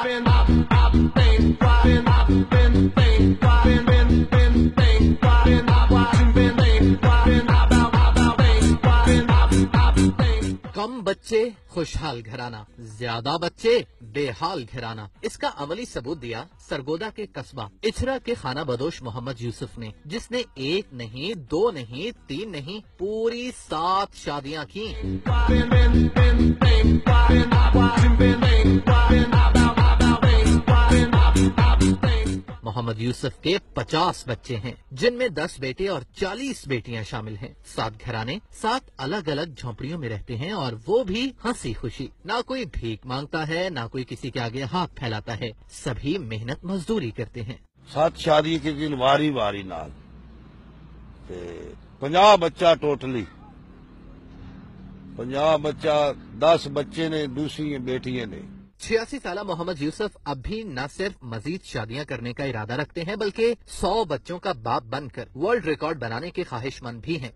کم بچے خوشحال گھرانہ، زیادہ بچے بے حال گھرانہ۔ اس کا عملی ثبوت دیا سرگودا کے قصبہ اچھرا کے خانہ بدوش محمد یوسف نے، جس نے 1 نہیں 2 نہیں 3 نہیں پوری 7 شادیاں کی۔ محمد یوسف کے 50 بچے ہیں، جن میں 10 بیٹے اور 40 بیٹیاں شامل ہیں۔ 7 گھرانے 7 الگ الگ جھونپڑیوں میں رہتے ہیں، اور وہ بھی ہنسی خوشی۔ نہ کوئی بھیک مانگتا ہے، نہ کوئی کسی کے آگے ہاتھ پھیلاتا ہے، سبھی محنت مزدوری کرتے ہیں۔ 7 شادی کے دن واری واری نال 50 بچہ ٹوٹلی 50 بچہ 10 بچے نے، دوسری بیٹیاں نے۔ 86 سالہ محمد یوسف اب بھی نہ صرف مزید شادیاں کرنے کا ارادہ رکھتے ہیں، بلکہ 100 بچوں کا باپ بن کر ورلڈ ریکارڈ بنانے کے خواہش مند بھی ہیں۔